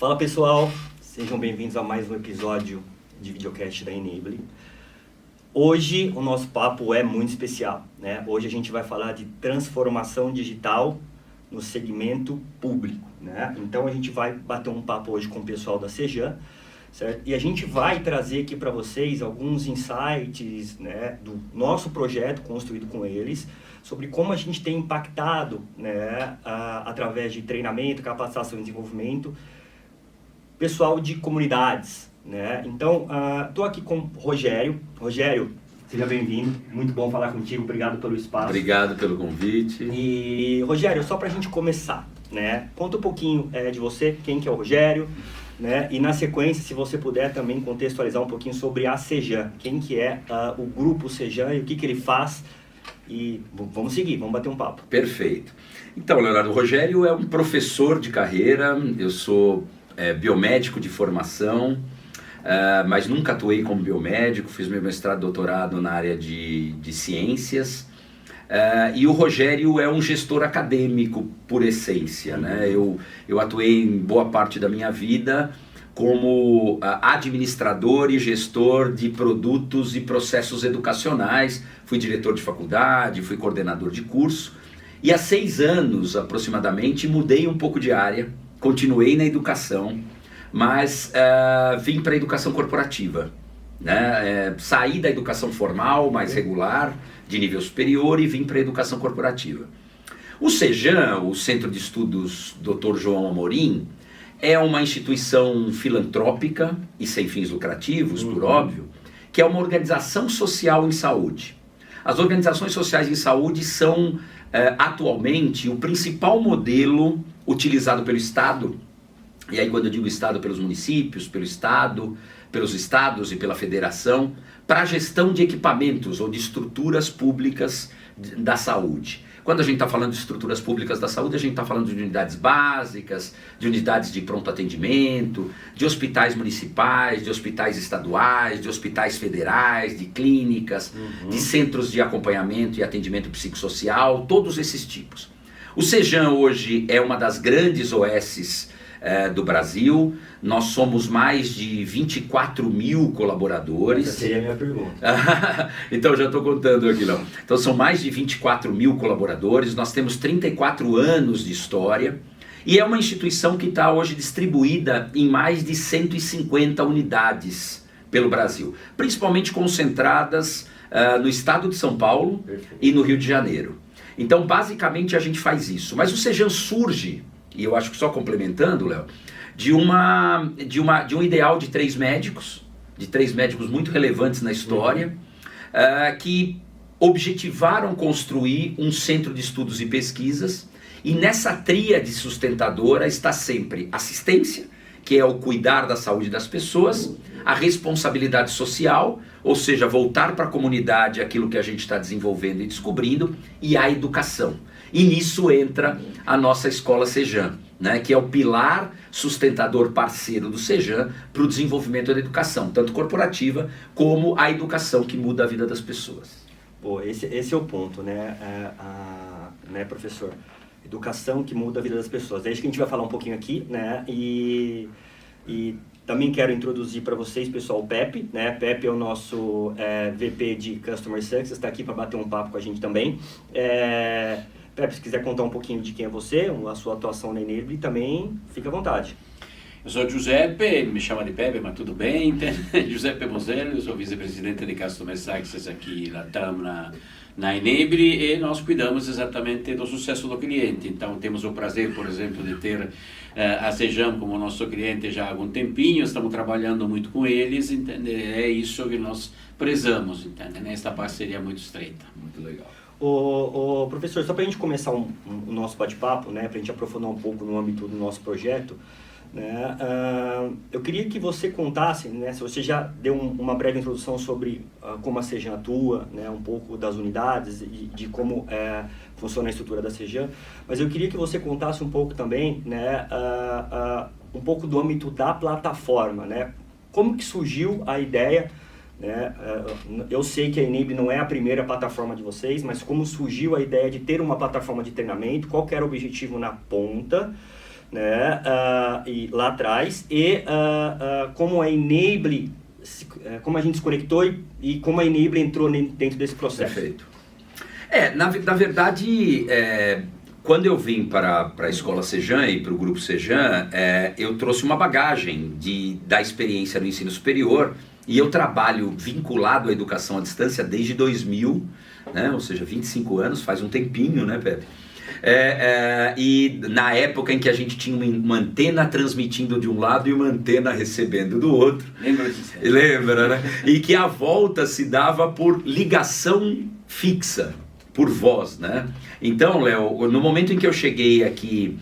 Fala pessoal, sejam bem-vindos a mais um episódio de videocast da Enable. Hoje o nosso papo é muito especial, né? Hoje a gente vai falar de transformação digital no segmento público, né? Então a gente vai bater um papo hoje com o pessoal da Sejan, certo? E a gente vai trazer aqui para vocês alguns insights, né, do nosso projeto construído com eles, sobre como a gente tem impactado, né, através de treinamento, capacitação e desenvolvimento, pessoal de comunidades, né? Então, estou aqui com o Rogério. Rogério, seja bem-vindo, muito bom falar contigo, obrigado pelo espaço. Obrigado pelo convite. E, Rogério, só para a gente começar, né, conta um pouquinho de você, quem que é o Rogério, né? E na sequência, se você puder também contextualizar um pouquinho sobre a Sejan, quem que é o grupo Sejan e o que que ele faz. E vamos seguir, vamos bater um papo. Perfeito. Então, Leonardo, o Rogério é um professor de carreira, eu sou biomédico de formação, mas nunca atuei como biomédico, fiz meu mestrado e doutorado na área de ciências, e o Rogério é um gestor acadêmico por essência, né? Eu atuei em boa parte da minha vida como administrador e gestor de produtos e processos educacionais, fui diretor de faculdade, fui coordenador de curso, e há 6 anos aproximadamente mudei um pouco de área, continuei na educação, mas vim para a educação corporativa, né? Saí da educação formal, mais regular, de nível superior, e vim para a educação corporativa. O Sejan, o Centro de Estudos Dr. João Amorim, é uma instituição filantrópica e sem fins lucrativos, por óbvio, que é uma organização social em saúde. As organizações sociais em saúde são, atualmente, o principal modelo utilizado pelo Estado, e aí quando eu digo Estado, pelos municípios, pelo Estado, pelos estados e pela federação, para a gestão de equipamentos ou de estruturas públicas da saúde. Quando a gente está falando de estruturas públicas da saúde, a gente está falando de unidades básicas, de unidades de pronto atendimento, de hospitais municipais, de hospitais estaduais, de hospitais federais, de clínicas, de centros de acompanhamento e atendimento psicossocial, todos esses tipos. O Sejan hoje é uma das grandes OSs do Brasil, nós somos mais de 24 mil colaboradores. Essa seria a minha pergunta. Então já estou contando aqui, não. Então são mais de 24 mil colaboradores, nós temos 34 anos de história e é uma instituição que está hoje distribuída em mais de 150 unidades pelo Brasil, principalmente concentradas no estado de São Paulo. Perfeito. E no Rio de Janeiro. Então basicamente a gente faz isso, mas o Sejan surge, e eu acho que só complementando, Léo, de um ideal de 3 médicos muito relevantes na história, que objetivaram construir um centro de estudos e pesquisas, e nessa tríade sustentadora está sempre assistência, que é o cuidar da saúde das pessoas, a responsabilidade social, ou seja, voltar para a comunidade aquilo que a gente está desenvolvendo e descobrindo, e a educação. E nisso entra a nossa escola Sejan, né, que é o pilar sustentador parceiro do Sejan para o desenvolvimento da educação, tanto corporativa como a educação que muda a vida das pessoas. Pô, esse é o ponto, né, né, professor? Educação que muda a vida das pessoas. É isso que a gente vai falar um pouquinho aqui, né, e também quero introduzir para vocês, pessoal, o Pepe, né? Pepe é o nosso VP de Customer Success, está aqui para bater um papo com a gente também. Pepe, se quiser contar um pouquinho de quem é você, a sua atuação na Enable, também fica à vontade. Eu sou Giuseppe, me chama de Pepe, mas tudo bem. Giuseppe Mosello, eu sou vice-presidente de Customer Success aqui na Enable, e nós cuidamos exatamente do sucesso do cliente. Então temos o prazer, por exemplo, de ter a Sejan como nosso cliente já há algum tempinho, estamos trabalhando muito com eles, entende? É isso que nós prezamos, entende? Nesta parceria muito estreita. Muito legal. Professor, só para a gente começar o nosso bate-papo, né, para a gente aprofundar um pouco no âmbito do nosso projeto, né, eu queria que você contasse, né, se você já deu uma breve introdução sobre como a Sejan atua, né, um pouco das unidades e de como funciona a estrutura da Sejan, mas eu queria que você contasse um pouco também, né, um pouco do âmbito da plataforma, né, como que surgiu a ideia, né? Eu sei que a Enable não é a primeira plataforma de vocês, mas como surgiu a ideia de ter uma plataforma de treinamento, qual que era o objetivo na ponta, né, e lá atrás, e como a Enable, como a gente se conectou e como a Enable entrou dentro desse processo. Perfeito. Na verdade, quando eu vim para a Escola Sejan e para o Grupo Sejan, eu trouxe uma bagagem da experiência no ensino superior, e eu trabalho vinculado à educação à distância desde 2000, né? Ou seja, 25 anos, faz um tempinho, né, Pepe? E na época em que a gente tinha uma antena transmitindo de um lado e uma antena recebendo do outro. Lembra disso? Lembra, né? E que a volta se dava por ligação fixa, por voz, né? Então, Léo, no momento em que eu cheguei aqui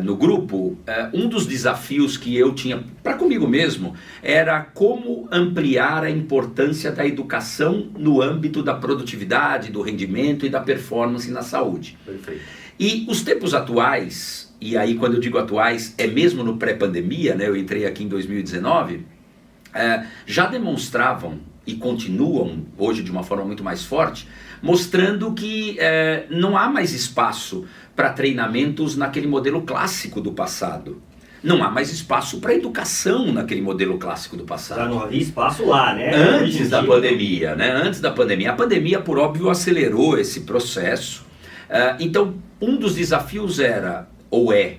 no grupo, um dos desafios que eu tinha para comigo mesmo era como ampliar a importância da educação no âmbito da produtividade, do rendimento e da performance na saúde. Perfeito. E os tempos atuais, e aí quando eu digo atuais, é mesmo no pré-pandemia, né? Eu entrei aqui em 2019, já demonstravam e continuam hoje de uma forma muito mais forte, mostrando que não há mais espaço para treinamentos naquele modelo clássico do passado. Não há mais espaço para educação naquele modelo clássico do passado. Já não havia espaço lá, né? Antes da pandemia, né? Antes da pandemia. A pandemia, por óbvio, acelerou esse processo. Então, um dos desafios era, ou é,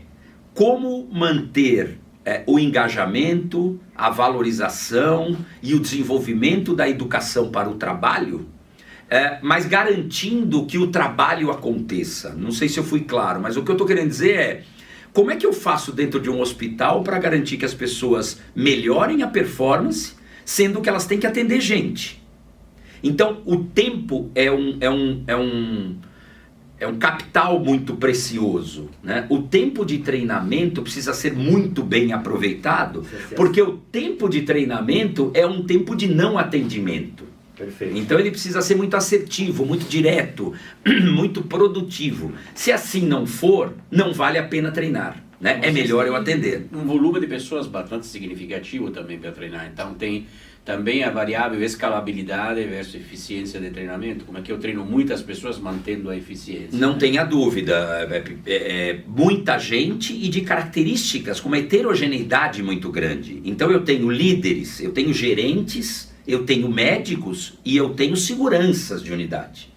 como manter o engajamento, a valorização e o desenvolvimento da educação para o trabalho, mas garantindo que o trabalho aconteça. Não sei se eu fui claro, mas o que eu estou querendo dizer é: como é que eu faço dentro de um hospital para garantir que as pessoas melhorem a performance, sendo que elas têm que atender gente? Então, o tempo é um capital muito precioso, né? O tempo de treinamento precisa ser muito bem aproveitado, porque o tempo de treinamento é um tempo de não atendimento. Perfeito. Então ele precisa ser muito assertivo, muito direto, muito produtivo. Se assim não for, não vale a pena treinar, né? É melhor eu atender. Um volume de pessoas bastante significativo também para treinar. Então tem também a variável escalabilidade versus eficiência de treinamento. Como é que eu treino muitas pessoas mantendo a eficiência? Não tenha dúvida. Muita gente e de características com uma heterogeneidade muito grande. Então eu tenho líderes, eu tenho gerentes, eu tenho médicos e eu tenho seguranças de unidade.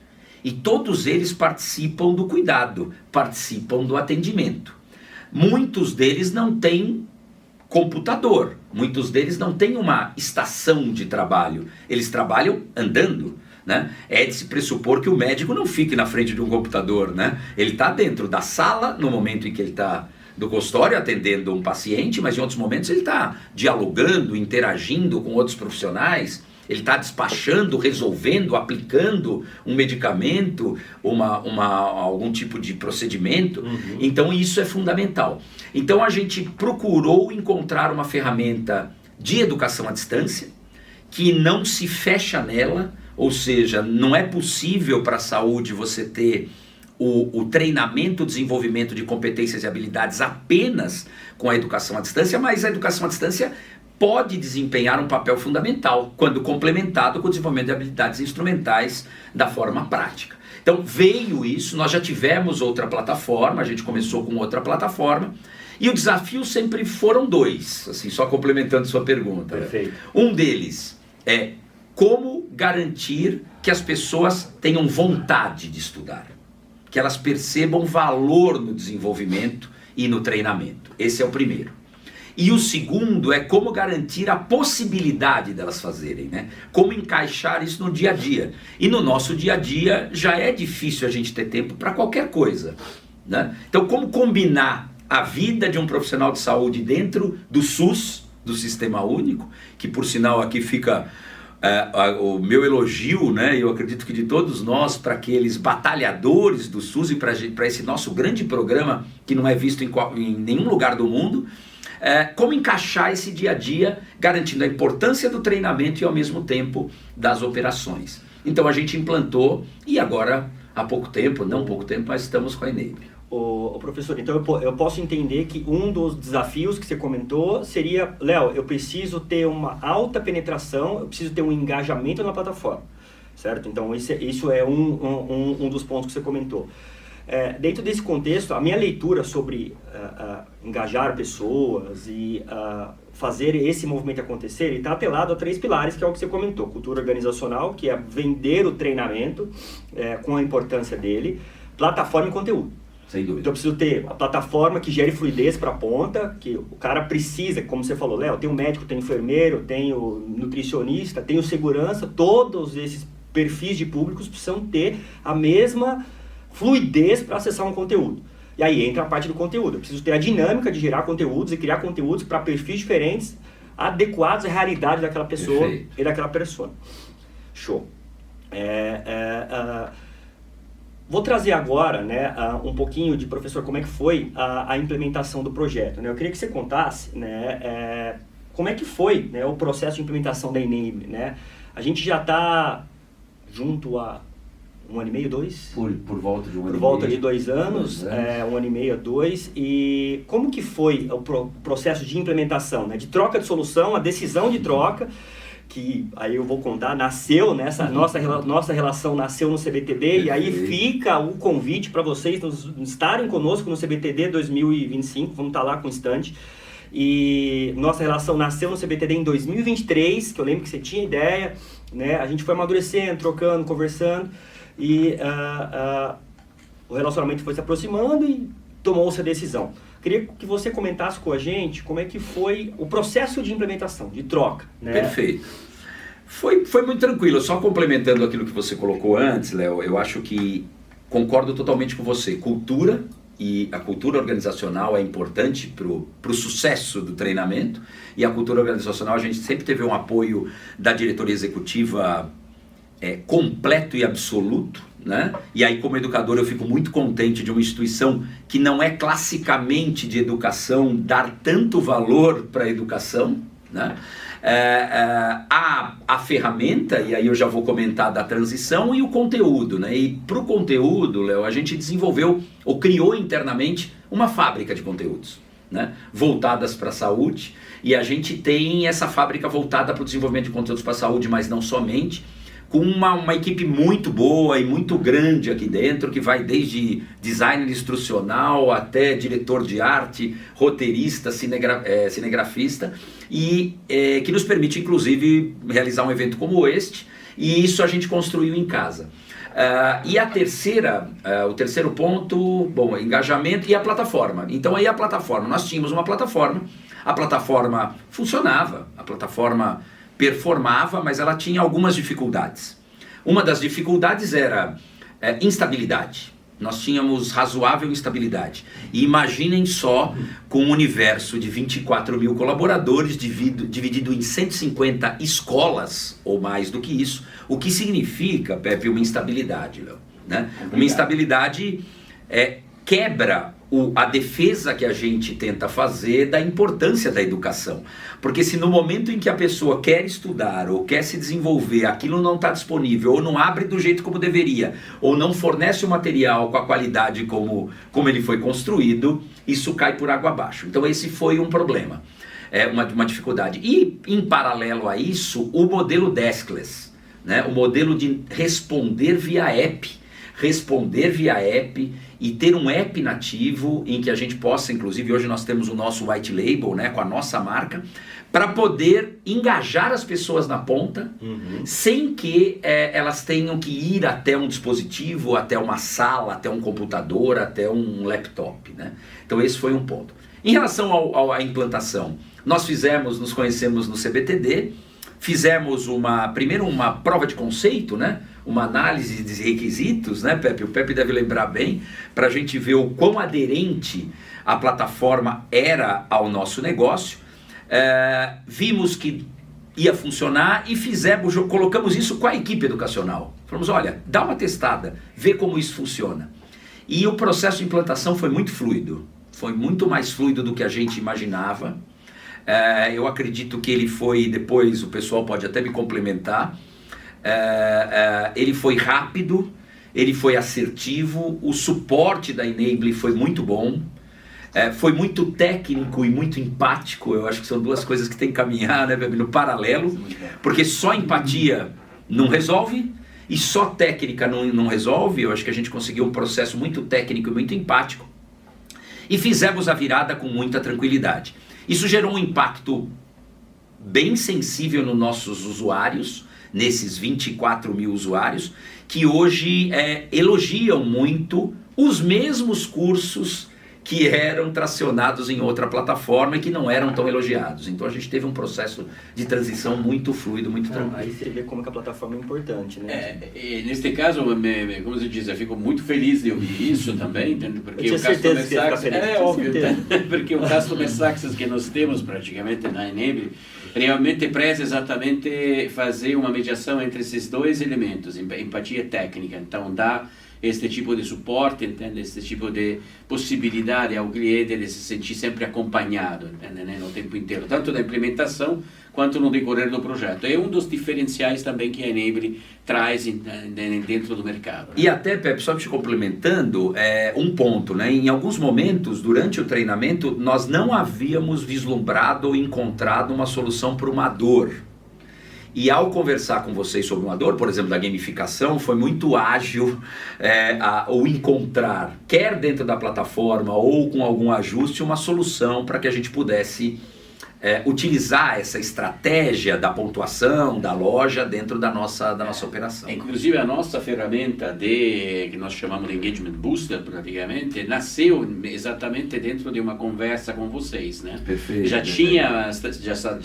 E todos eles participam do cuidado, participam do atendimento. Muitos deles não têm computador, muitos deles não têm uma estação de trabalho, eles trabalham andando, né? É de se pressupor que o médico não fique na frente de um computador, né? Ele está dentro da sala no momento em que ele está do consultório atendendo um paciente, mas em outros momentos ele está dialogando, interagindo com outros profissionais, ele está despachando, resolvendo, aplicando um medicamento, algum tipo de procedimento. Uhum. Então isso é fundamental. Então a gente procurou encontrar uma ferramenta de educação à distância que não se fecha nela, ou seja, não é possível para a saúde você ter o treinamento, o desenvolvimento de competências e habilidades apenas com a educação à distância, mas a educação à distância pode desempenhar um papel fundamental quando complementado com o desenvolvimento de habilidades instrumentais da forma prática. Então veio isso, nós já tivemos outra plataforma, a gente começou com outra plataforma, e o desafio sempre foram dois, assim, só complementando sua pergunta. Perfeito. Um deles é como garantir que as pessoas tenham vontade de estudar, que elas percebam valor no desenvolvimento e no treinamento. Esse é o primeiro. E o segundo é como garantir a possibilidade delas fazerem, né? Como encaixar isso no dia a dia. E no nosso dia a dia já é difícil a gente ter tempo para qualquer coisa, né? Então como combinar a vida de um profissional de saúde dentro do SUS, do Sistema Único, que por sinal aqui fica o meu elogio, né? Eu acredito que de todos nós, para aqueles batalhadores do SUS e para esse nosso grande programa que não é visto em nenhum lugar do mundo, como encaixar esse dia a dia, garantindo a importância do treinamento e ao mesmo tempo das operações. Então a gente implantou e agora há pouco tempo, não pouco tempo, mas estamos com a Enable. Professor, então eu posso entender que um dos desafios que você comentou seria, Léo, eu preciso ter uma alta penetração, eu preciso ter um engajamento na plataforma, certo? Então isso é um dos pontos que você comentou. Dentro desse contexto, a minha leitura sobre engajar pessoas e fazer esse movimento acontecer, ele está atrelado a 3 pilares, que é o que você comentou. Cultura organizacional, que é vender o treinamento com a importância dele, plataforma e conteúdo. Sem dúvida. Então eu preciso ter a plataforma que gere fluidez para a ponta, que o cara precisa, como você falou, Léo, tem o médico, tem o enfermeiro, tem o nutricionista, tem o segurança, todos esses perfis de públicos precisam ter a mesma fluidez para acessar um conteúdo. E aí entra a parte do conteúdo. Eu preciso ter a dinâmica de gerar conteúdos e criar conteúdos para perfis diferentes, adequados à realidade daquela pessoa. Perfeito. E daquela persona. Show. Vou trazer agora, né, um pouquinho de, professor, como é que foi a implementação do projeto. Né? Eu queria que você contasse, né, como é que foi, né, o processo de implementação da Enable. Né? A gente já está junto a 1 ano e meio, 2? Por volta de 1 ano e meio. Por volta de 2 anos, 1 ano e meio, 2. E como que foi o processo de implementação, né? De troca de solução, a decisão de troca, que aí eu vou contar, nasceu nessa, nossa relação nasceu no CBTD, e aí fica o convite para vocês estarem conosco no CBTD 2025, vamos estar lá com o stand. E nossa relação nasceu no CBTD em 2023, que eu lembro que você tinha ideia, né? A gente foi amadurecendo, trocando, conversando, e o relacionamento foi se aproximando e tomou-se a decisão. Queria que você comentasse com a gente como é que foi o processo de implementação, de troca. Né? Perfeito. Foi muito tranquilo. Só complementando aquilo que você colocou antes, Léo, eu acho que concordo totalmente com você. Cultura e a cultura organizacional é importante para o sucesso do treinamento, e a cultura organizacional a gente sempre teve um apoio da diretoria executiva completo e absoluto, né? E aí, como educador, eu fico muito contente de uma instituição que não é classicamente de educação dar tanto valor para a educação, né? A ferramenta, e aí eu já vou comentar da transição, e o conteúdo, né? E para o conteúdo, Léo, a gente desenvolveu ou criou internamente uma fábrica de conteúdos, né? Voltadas para a saúde, e a gente tem essa fábrica voltada para o desenvolvimento de conteúdos para a saúde, mas não somente, com uma equipe muito boa e muito grande aqui dentro, que vai desde designer instrucional até diretor de arte, roteirista, cinegrafista, e que nos permite, inclusive, realizar um evento como este, e isso a gente construiu em casa. E o terceiro ponto, bom, engajamento e a plataforma. Então aí a plataforma, nós tínhamos uma plataforma, a plataforma funcionava, a plataforma performava, mas ela tinha algumas dificuldades. Uma das dificuldades era instabilidade. Nós tínhamos razoável instabilidade. E imaginem só, com um universo de 24 mil colaboradores, dividido em 150 escolas, ou mais do que isso, o que significa, Pepe, uma instabilidade, Léo, né? Uma instabilidade quebra a defesa que a gente tenta fazer da importância da educação. Porque se no momento em que a pessoa quer estudar ou quer se desenvolver, aquilo não está disponível, ou não abre do jeito como deveria, ou não fornece o material com a qualidade como ele foi construído, isso cai por água abaixo. Então esse foi um problema, uma dificuldade. E em paralelo a isso, o modelo deskless, né? O modelo de responder via app e ter um app nativo em que a gente possa, inclusive hoje nós temos o nosso white label, né, com a nossa marca, para poder engajar as pessoas na ponta, sem que elas tenham que ir até um dispositivo, até uma sala, até um computador, até um laptop, né? Então esse foi um ponto. Em relação à implantação, nós nos conhecemos no CBTD, fizemos primeiro uma prova de conceito, né? Uma análise de requisitos, né, Pepe? O Pepe deve lembrar bem, para a gente ver o quão aderente a plataforma era ao nosso negócio. Vimos que ia funcionar e colocamos isso com a equipe educacional. Falamos, olha, dá uma testada, vê como isso funciona. E o processo de implantação foi muito fluido, foi muito mais fluido do que a gente imaginava. Eu acredito que ele foi, depois o pessoal pode até me complementar, ele foi rápido, ele foi assertivo, o suporte da Enable foi muito bom, foi muito técnico e muito empático. Eu acho que são duas coisas que tem que caminhar, né, no paralelo, porque só empatia não resolve, e só técnica não resolve. Eu acho que a gente conseguiu um processo muito técnico e muito empático, e fizemos a virada com muita tranquilidade. Isso gerou um impacto bem sensível nos nossos usuários, nesses 24 mil usuários, que hoje elogiam muito os mesmos cursos que eram tracionados em outra plataforma e que não eram tão elogiados. Então a gente teve um processo de transição muito fluido, muito tranquilo. Aí você vê como que a plataforma é importante, né? Neste caso, como se diz, eu fico muito feliz de ouvir isso também, entende? Porque eu tinha certeza que você ia ficar feliz. É óbvio, porque o Customer Success que nós temos praticamente na Enable realmente preza exatamente fazer uma mediação entre esses dois elementos, empatia técnica. Então dá este tipo de suporte, entende? Este tipo de possibilidade ao cliente de se sentir sempre acompanhado, entende? Né? No tempo inteiro, tanto da implementação quanto no decorrer do projeto. É um dos diferenciais também que a Enable traz dentro do mercado. Né? E até, Pepe, só te complementando, um ponto, né? Em alguns momentos, durante o treinamento, nós não havíamos vislumbrado ou encontrado uma solução para uma dor. E ao conversar com vocês sobre uma dor, por exemplo, da gamificação, foi muito ágil o encontrar, quer dentro da plataforma ou com algum ajuste, uma solução para que a gente pudesse utilizar essa estratégia da pontuação, da loja, dentro da nossa operação. Inclusive a nossa ferramenta que nós chamamos de Engagement Booster, praticamente, nasceu exatamente dentro de uma conversa com vocês, né? Perfeito. Já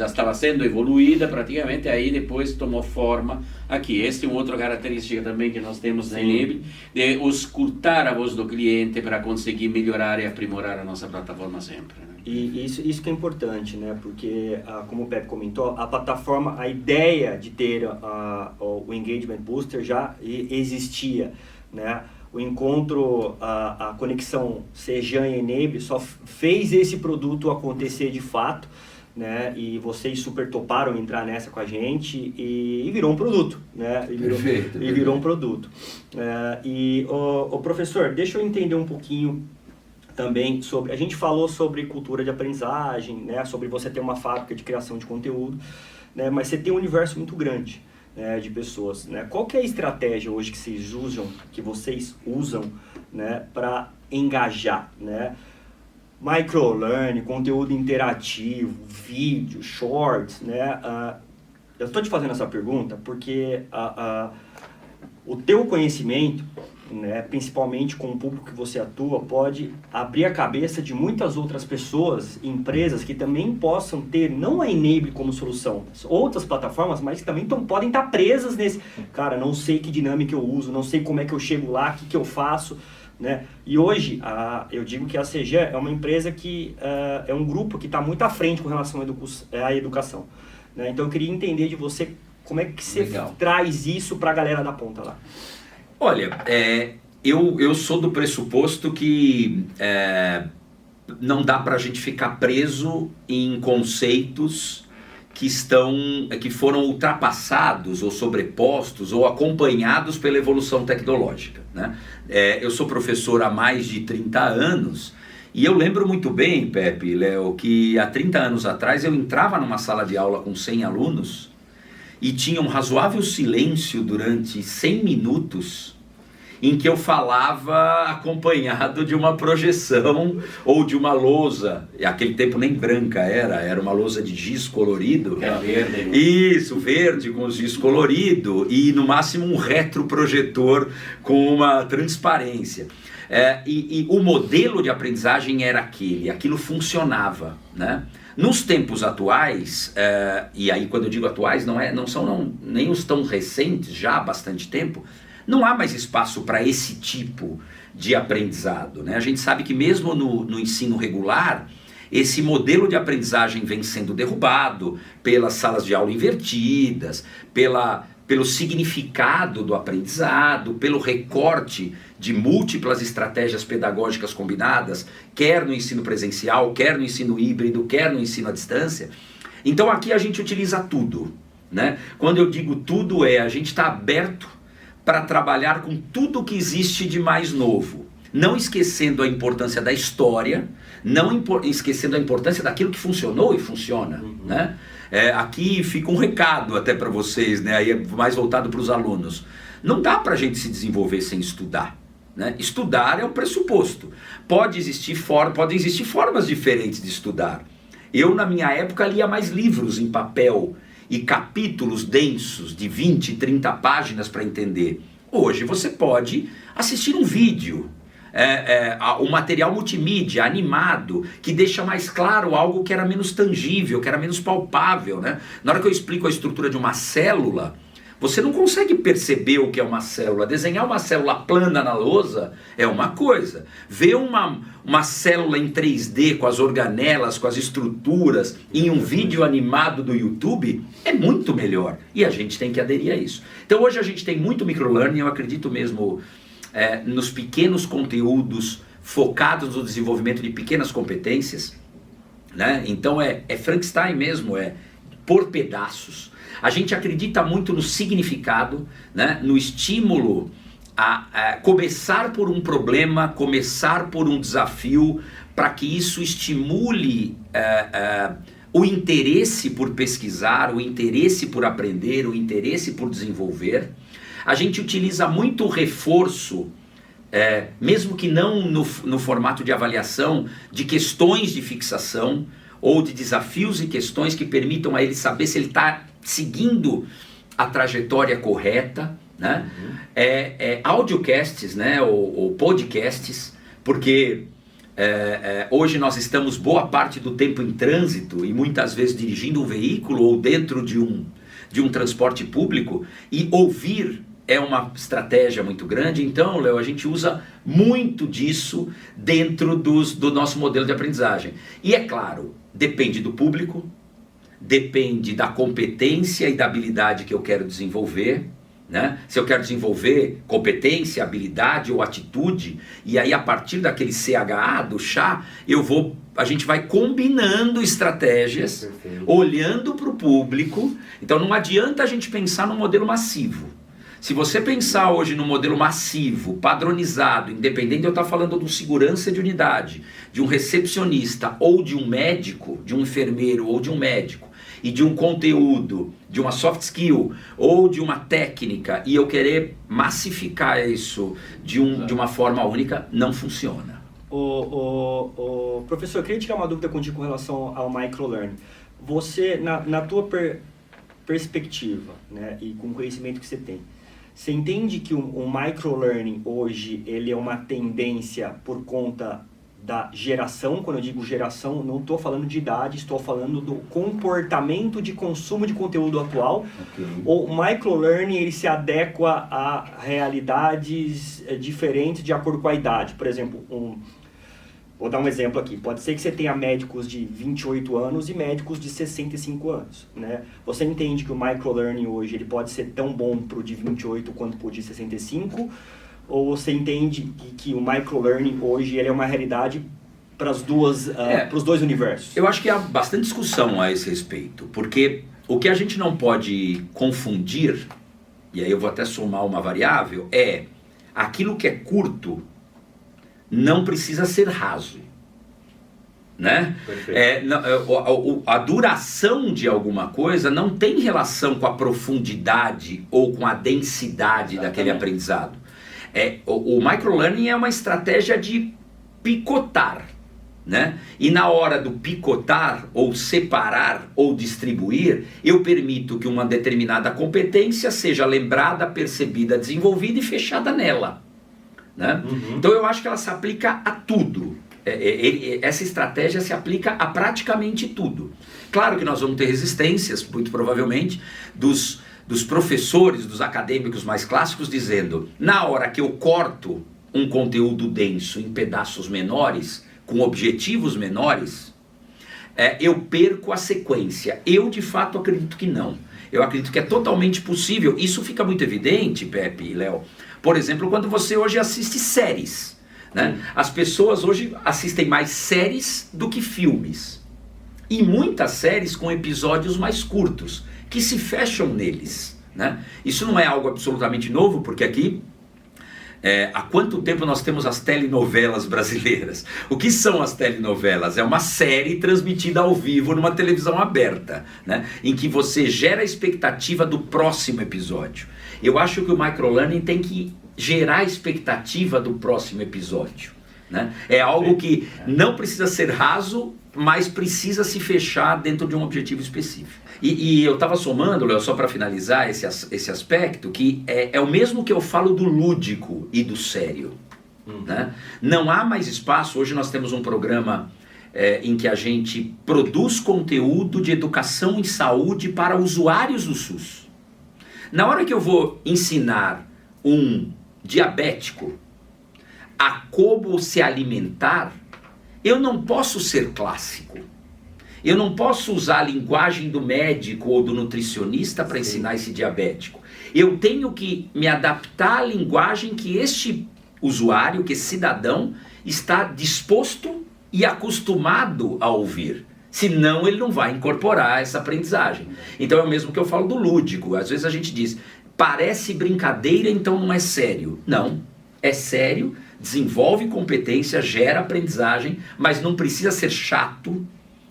estava sendo evoluída praticamente, aí depois tomou forma aqui. Esta é uma outra característica também que nós temos na Enable, de escutar a voz do cliente para conseguir melhorar e aprimorar a nossa plataforma sempre, né? E isso que é importante, né? Porque, como o Pepe comentou, a plataforma, a ideia de ter o Engagement Booster já existia, né? O encontro, a conexão Sejan e Enable só fez esse produto acontecer de fato, né? E vocês super toparam entrar nessa com a gente e virou um produto, né? E virou um produto. O professor, deixa eu entender um pouquinho também sobre, a gente falou sobre cultura de aprendizagem, né, sobre você ter uma fábrica de criação de conteúdo, né, mas você tem um universo muito grande, né, de pessoas, né? Qual que é a estratégia hoje que vocês usam, né, para engajar, né? Microlearning, conteúdo interativo, vídeo, shorts, né? Eu estou te fazendo essa pergunta porque o teu conhecimento, né, principalmente com o público que você atua, pode abrir a cabeça de muitas outras pessoas, empresas que também possam ter, não a Enable como solução, outras plataformas, mas que também podem estar presas nesse, cara, não sei que dinâmica eu uso, não sei como é que eu chego lá, o que eu faço, né? E hoje, eu digo que a Sejan é uma empresa que é um grupo que está muito à frente com relação à educação, né? Então eu queria entender de você como é que você traz isso para a galera da ponta lá. Olha, eu sou do pressuposto que não dá para a gente ficar preso em conceitos que foram ultrapassados ou sobrepostos ou acompanhados pela evolução tecnológica, né? Eu sou professor há mais de 30 anos e eu lembro muito bem, Pepe, Léo, que há 30 anos atrás eu entrava numa sala de aula com 100 alunos e tinha um razoável silêncio durante 100 minutos em que eu falava acompanhado de uma projeção ou de uma lousa. E aquele tempo nem branca era uma lousa de giz colorido. Era verde. Isso, verde com giz colorido e no máximo um retroprojetor com uma transparência. E o modelo de aprendizagem era aquilo funcionava, né? Nos tempos atuais, e aí quando eu digo atuais, não são nem os tão recentes, já há bastante tempo, não há mais espaço para esse tipo de aprendizado, né? A gente sabe que mesmo no ensino regular, esse modelo de aprendizagem vem sendo derrubado pelas salas de aula invertidas, pelo significado do aprendizado, pelo recorte de múltiplas estratégias pedagógicas combinadas, quer no ensino presencial, quer no ensino híbrido, quer no ensino à distância. Então aqui a gente utiliza tudo, né? Quando eu digo tudo, a gente está aberto para trabalhar com tudo que existe de mais novo, não esquecendo a importância da história, não esquecendo a importância daquilo que funcionou e funciona, né? Aqui fica um recado até para vocês, né? Aí é mais voltado para os alunos. não dá para a gente se desenvolver sem estudar. Né? Estudar é um pressuposto. Podem existir formas diferentes de estudar. Eu, na minha época, lia mais livros em papel e capítulos densos de 20, 30 páginas para entender. Hoje você pode assistir um vídeo, um material multimídia, animado, que deixa mais claro algo que era menos tangível, que era menos palpável. Né? Na hora que eu explico a estrutura de uma célula, você não consegue perceber o que é uma célula. Desenhar uma célula plana na lousa é uma coisa. Ver uma célula em 3D com as organelas, com as estruturas, em um vídeo animado do YouTube, é muito melhor. E a gente tem que aderir a isso. Então hoje a gente tem muito microlearning, eu acredito mesmo nos pequenos conteúdos focados no desenvolvimento de pequenas competências. Né? Então é Frankenstein mesmo, por pedaços. A gente acredita muito no significado, né? No estímulo a começar por um problema, começar por um desafio, para que isso estimule o interesse por pesquisar, o interesse por aprender, o interesse por desenvolver. A gente utiliza muito o reforço, mesmo que não no formato de avaliação, de questões de fixação, ou de desafios e questões que permitam a ele saber se ele está seguindo a trajetória correta, né? Audiocasts, né? ou podcasts, porque hoje nós estamos boa parte do tempo em trânsito e muitas vezes dirigindo um veículo ou dentro de um transporte público, e ouvir é uma estratégia muito grande. Então, Léo, a gente usa muito disso dentro do nosso modelo de aprendizagem. E é claro, depende do público, depende da competência e da habilidade que eu quero desenvolver, né? Se eu quero desenvolver competência, habilidade ou atitude, e aí a partir daquele CHA, do chá, a gente vai combinando estratégias, perfeito, olhando para o público. Então não adianta a gente pensar no modelo massivo. Se você pensar hoje no modelo massivo, padronizado, independente de eu estar falando de um segurança de unidade, de um recepcionista ou de um médico, de um enfermeiro ou de um médico, e de um conteúdo, de uma soft skill ou de uma técnica, e eu querer massificar isso de uma forma única, não funciona. Professor, eu queria tirar uma dúvida contigo com relação ao microlearning. Você, na tua perspectiva, né, e com o conhecimento que você tem, você entende que o microlearning hoje ele é uma tendência por conta da geração? Quando eu digo geração, não estou falando de idade, estou falando do comportamento de consumo de conteúdo atual. Okay. Ou o microlearning ele se adequa a realidades diferentes de acordo com a idade. Por exemplo, vou dar um exemplo aqui. Pode ser que você tenha médicos de 28 anos e médicos de 65 anos. Né? Você entende que o microlearning hoje ele pode ser tão bom para o de 28 quanto para o de 65? Ou você entende que o microlearning hoje ele é uma realidade para os dois universos? Eu acho que há bastante discussão a esse respeito, porque o que a gente não pode confundir, e aí eu vou até somar uma variável, é aquilo que é curto não precisa ser raso. Né? A duração de alguma coisa não tem relação com a profundidade ou com a densidade daquele aprendizado. O microlearning é uma estratégia de picotar, né? E na hora do picotar, ou separar, ou distribuir, eu permito que uma determinada competência seja lembrada, percebida, desenvolvida e fechada nela, né? Uhum. Então eu acho que ela se aplica a tudo. Essa estratégia se aplica a praticamente tudo. Claro que nós vamos ter resistências, muito provavelmente, dos professores, dos acadêmicos mais clássicos, dizendo, na hora que eu corto um conteúdo denso em pedaços menores, com objetivos menores, eu perco a sequência. Eu, de fato, acredito que não. Eu acredito que é totalmente possível. Isso fica muito evidente, Pepe e Léo, por exemplo, quando você hoje assiste séries. Né? As pessoas hoje assistem mais séries do que filmes. E muitas séries com episódios mais curtos, que se fecham neles, né? Isso não é algo absolutamente novo, porque aqui Há quanto tempo nós temos as telenovelas brasileiras? O que são as telenovelas? É uma série transmitida ao vivo numa televisão aberta, né? Em que você gera a expectativa do próximo episódio. Eu acho que o microlearning tem que gerar a expectativa do próximo episódio, né? É algo que não precisa ser raso, mas precisa se fechar dentro de um objetivo específico. E eu estava somando, Léo, só para finalizar esse aspecto, que é o mesmo que eu falo do lúdico e do sério. Né? Não há mais espaço. Hoje nós temos um programa em que a gente produz conteúdo de educação em saúde para usuários do SUS. Na hora que eu vou ensinar um diabético a como se alimentar, eu não posso ser clássico. Eu não posso usar a linguagem do médico ou do nutricionista para ensinar esse diabético. Eu tenho que me adaptar à linguagem que este usuário, que esse cidadão, está disposto e acostumado a ouvir. Senão ele não vai incorporar essa aprendizagem. Então é o mesmo que eu falo do lúdico. Às vezes a gente diz, parece brincadeira, então não é sério. Não, é sério, desenvolve competência, gera aprendizagem, mas não precisa ser chato,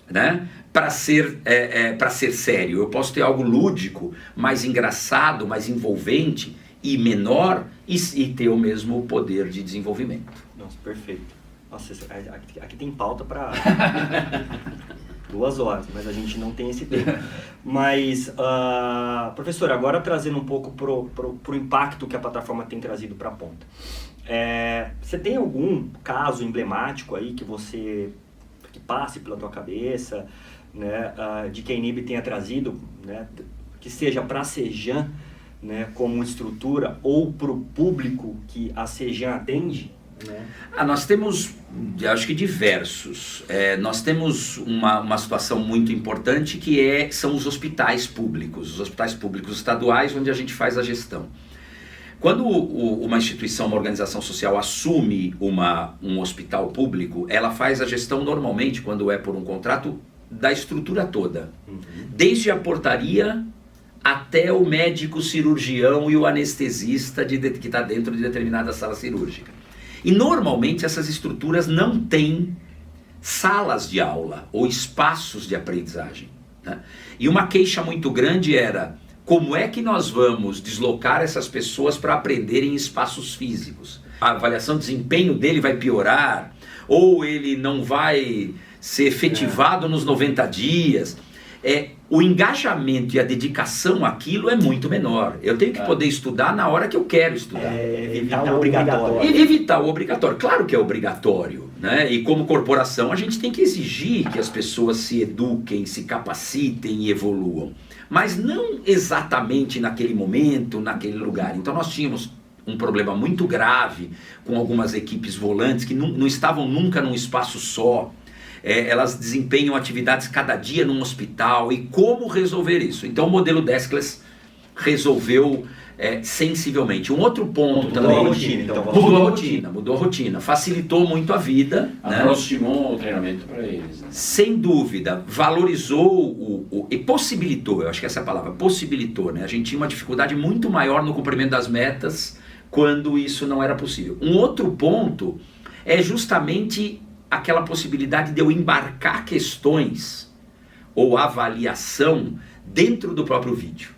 né? Para ser sério. Eu posso ter algo lúdico, mais engraçado, mais envolvente e menor e ter o mesmo poder de desenvolvimento. Nossa, perfeito. Nossa, aqui tem pauta para 2 horas, mas a gente não tem esse tempo. Mas, professor, agora trazendo um pouco pro impacto que a plataforma tem trazido para a ponta. Você tem algum caso emblemático aí que passe pela tua cabeça, né, de que a Enable tenha trazido, né, que seja para a Sejan, né, como estrutura, ou para o público que a Sejan atende? Né? Nós temos, acho que diversos. Nós temos uma situação muito importante que são os hospitais públicos estaduais, onde a gente faz a gestão. Quando uma instituição, uma organização social assume um hospital público, ela faz a gestão normalmente, quando é por um contrato, da estrutura toda. Desde a portaria até o médico cirurgião e o anestesista que está dentro de determinada sala cirúrgica. E normalmente essas estruturas não têm salas de aula ou espaços de aprendizagem, né? E uma queixa muito grande era: como é que nós vamos deslocar essas pessoas para aprender em espaços físicos? A avaliação de desempenho dele vai piorar, ou ele não vai ser efetivado nos 90 dias. O engajamento e a dedicação àquilo é muito menor. Eu tenho que poder estudar na hora que eu quero estudar. Evitar o obrigatório. E evitar o obrigatório. Claro que é obrigatório, né? E como corporação a gente tem que exigir que as pessoas se eduquem, se capacitem e evoluam. Mas não exatamente naquele momento, naquele lugar. Então nós tínhamos um problema muito grave com algumas equipes volantes que não estavam nunca num espaço só. Elas desempenham atividades cada dia num hospital. E como resolver isso? Então o modelo Deskless resolveu sensivelmente. Um outro ponto também... Mudou a rotina. Facilitou muito a vida. Aproximou o treinamento para eles. Né? Sem dúvida. Valorizou e possibilitou, eu acho que essa é a palavra, possibilitou. Né? A gente tinha uma dificuldade muito maior no cumprimento das metas quando isso não era possível. Um outro ponto é justamente aquela possibilidade de eu embarcar questões ou avaliação dentro do próprio vídeo,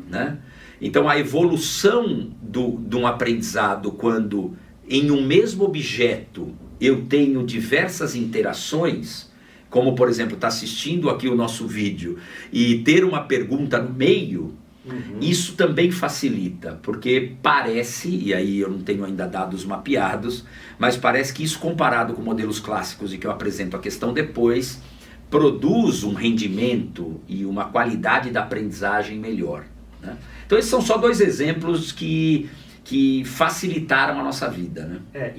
né? Então a evolução de um aprendizado, quando em um mesmo objeto eu tenho diversas interações, como por exemplo estar assistindo aqui o nosso vídeo e ter uma pergunta no meio, isso também facilita, porque parece, e aí eu não tenho ainda dados mapeados, mas parece que isso, comparado com modelos clássicos e que eu apresento a questão depois, produz um rendimento e uma qualidade da aprendizagem melhor, né? Então esses são só 2 exemplos que facilitaram a nossa vida, né?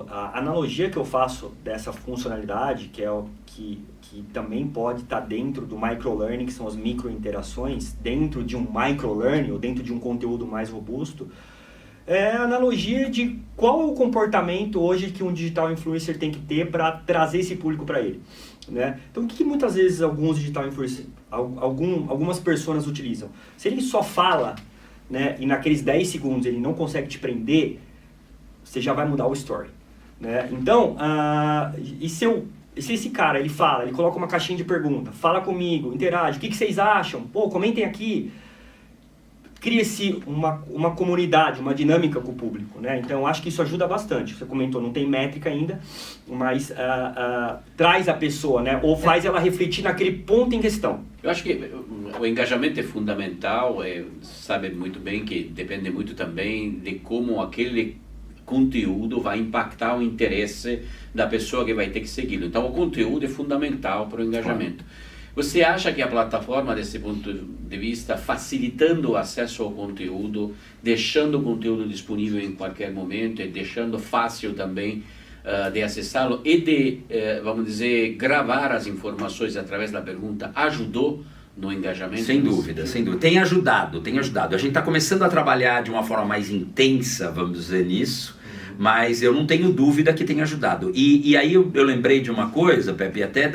A analogia que eu faço dessa funcionalidade, que é o que também pode estar dentro do microlearning, que são as microinterações, dentro de um microlearning ou dentro de um conteúdo mais robusto, é a analogia de qual é o comportamento hoje que um digital influencer tem que ter para trazer esse público para ele, né? Então o que muitas vezes alguns digital influencers, algumas pessoas utilizam? Se ele só fala, né, e naqueles 10 segundos ele não consegue te prender, você já vai mudar o story, né? Então, e se esse cara, ele fala, ele coloca uma caixinha de pergunta, fala comigo, interage, o que vocês acham? Pô, comentem aqui. Cria-se uma comunidade, uma dinâmica com o público, né? Então, acho que isso ajuda bastante. Você comentou, não tem métrica ainda, mas traz a pessoa, né? Ou faz ela refletir naquele ponto em questão. Eu acho que o engajamento é fundamental, sabe muito bem que depende muito também de como aquele conteúdo vai impactar o interesse da pessoa que vai ter que segui-lo. Então, o conteúdo é fundamental para o engajamento. Você acha que a plataforma, desse ponto de vista, facilitando o acesso ao conteúdo, deixando o conteúdo disponível em qualquer momento e deixando fácil também de acessá-lo e de, vamos dizer, gravar as informações através da pergunta, ajudou no engajamento? Sem dúvida, sem dúvida. Tem ajudado, tem ajudado. A gente está começando a trabalhar de uma forma mais intensa, vamos dizer, nisso, mas eu não tenho dúvida que tem ajudado. E aí eu lembrei de uma coisa, Pepe, até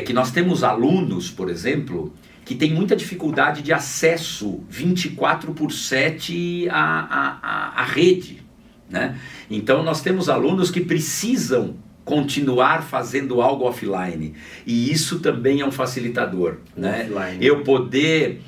que nós temos alunos, por exemplo, que têm muita dificuldade de acesso 24/7 à rede, né? Então nós temos alunos que precisam continuar fazendo algo offline, e isso também é um facilitador, né? Eu poder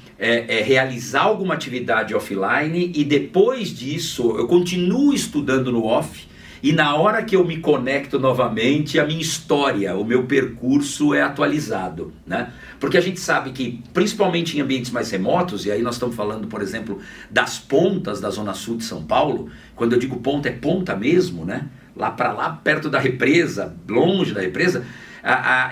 realizar alguma atividade offline e depois disso eu continuo estudando no off, e na hora que eu me conecto novamente, a minha história, o meu percurso é atualizado, né? Porque a gente sabe que, principalmente em ambientes mais remotos, e aí nós estamos falando, por exemplo, das pontas da Zona Sul de São Paulo, quando eu digo ponta, é ponta mesmo, né? Lá para lá, perto da represa, longe da represa,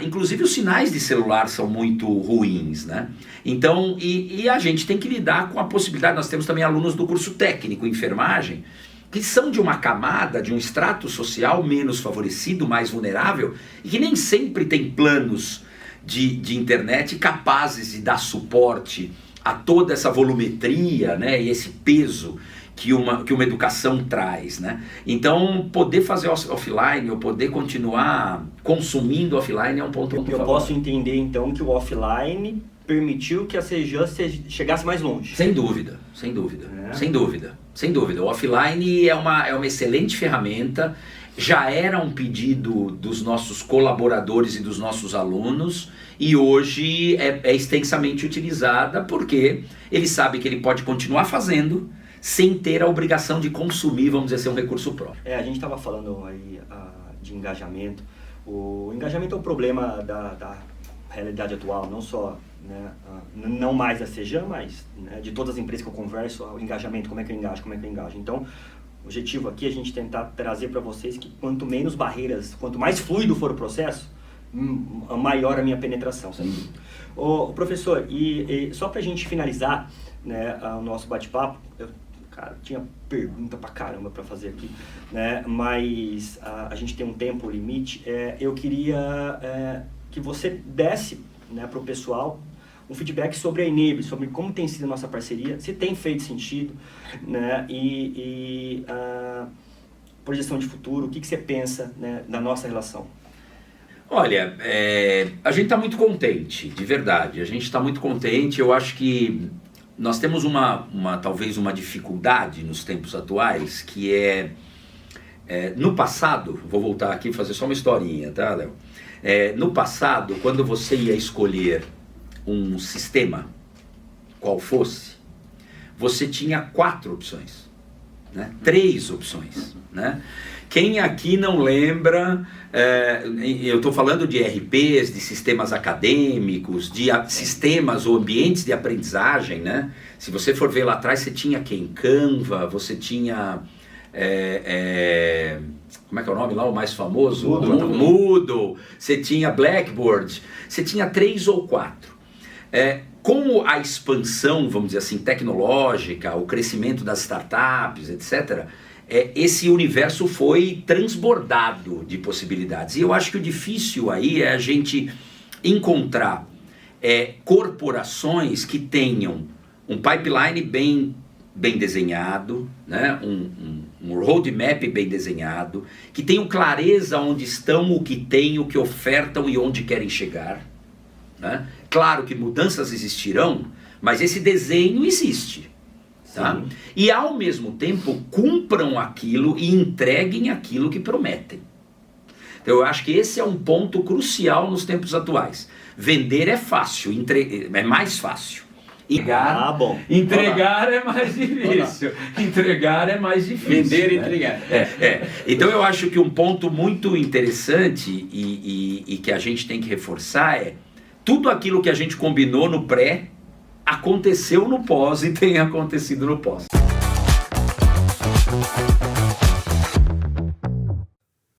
inclusive os sinais de celular são muito ruins, né? Então, e a gente tem que lidar com a possibilidade, nós temos também alunos do curso técnico, enfermagem, que são de uma camada, de um extrato social menos favorecido, mais vulnerável, e que nem sempre tem planos de internet capazes de dar suporte a toda essa volumetria, né, e esse peso que uma educação traz, né? Então, poder fazer offline, ou poder continuar consumindo offline é um ponto muito favorável. Eu posso entender, então, que o offline permitiu que a CEJAN chegasse mais longe. Sem dúvida, sem dúvida, sem dúvida, sem dúvida. O offline é uma excelente ferramenta, já era um pedido dos nossos colaboradores e dos nossos alunos, e hoje é extensamente utilizada, porque ele sabe que ele pode continuar fazendo sem ter a obrigação de consumir, vamos dizer, ser um recurso próprio. A gente estava falando aí de engajamento. O engajamento é um problema da realidade atual, não só, né, não mais da CEJAN, mas, né, de todas as empresas que eu converso, o engajamento, como é que eu engajo. Então, o objetivo aqui é a gente tentar trazer para vocês que quanto menos barreiras, quanto mais fluido for o processo, maior a minha penetração. O professor, e só para a gente finalizar, né, o nosso bate-papo, cara, tinha pergunta pra caramba para fazer aqui, né, mas a gente tem um tempo limite. Eu queria que você desse, né, para o pessoal um feedback sobre a Enable, sobre como tem sido a nossa parceria, se tem feito sentido, né, e projeção de futuro, o que você pensa, né, da nossa relação? Olha, a gente está muito contente, de verdade, a gente está muito contente. Eu acho que nós temos talvez uma dificuldade nos tempos atuais, que no passado, vou voltar aqui e fazer só uma historinha, tá, Léo? No passado, quando você ia escolher um sistema, qual fosse, você tinha 4 opções, né? 3 opções, né? Quem aqui não lembra, eu estou falando de RPs, de sistemas acadêmicos, de sistemas ou ambientes de aprendizagem, né? Se você for ver lá atrás, você tinha quem? Canva, você tinha... como é que é o nome lá, o mais famoso? Moodle. Você tinha Blackboard, você tinha 3 ou 4. Com a expansão, vamos dizer assim, tecnológica, o crescimento das startups, etc., esse universo foi transbordado de possibilidades. E eu acho que o difícil aí é a gente encontrar corporações que tenham um pipeline bem desenhado, né? um roadmap bem desenhado, que tenham clareza onde estão, o que têm, o que ofertam e onde querem chegar, né? Claro que mudanças existirão, mas esse desenho existe. Tá? Sim. E ao mesmo tempo cumpram aquilo e entreguem aquilo que prometem. Então eu acho que esse é um ponto crucial nos tempos atuais. Vender é fácil, é mais fácil. Entregar é mais difícil. Entregar é mais difícil. Vender e né? entregar. Então eu acho que um ponto muito interessante e que a gente tem que reforçar é tudo aquilo que a gente combinou no pré aconteceu no pós e tem acontecido no pós.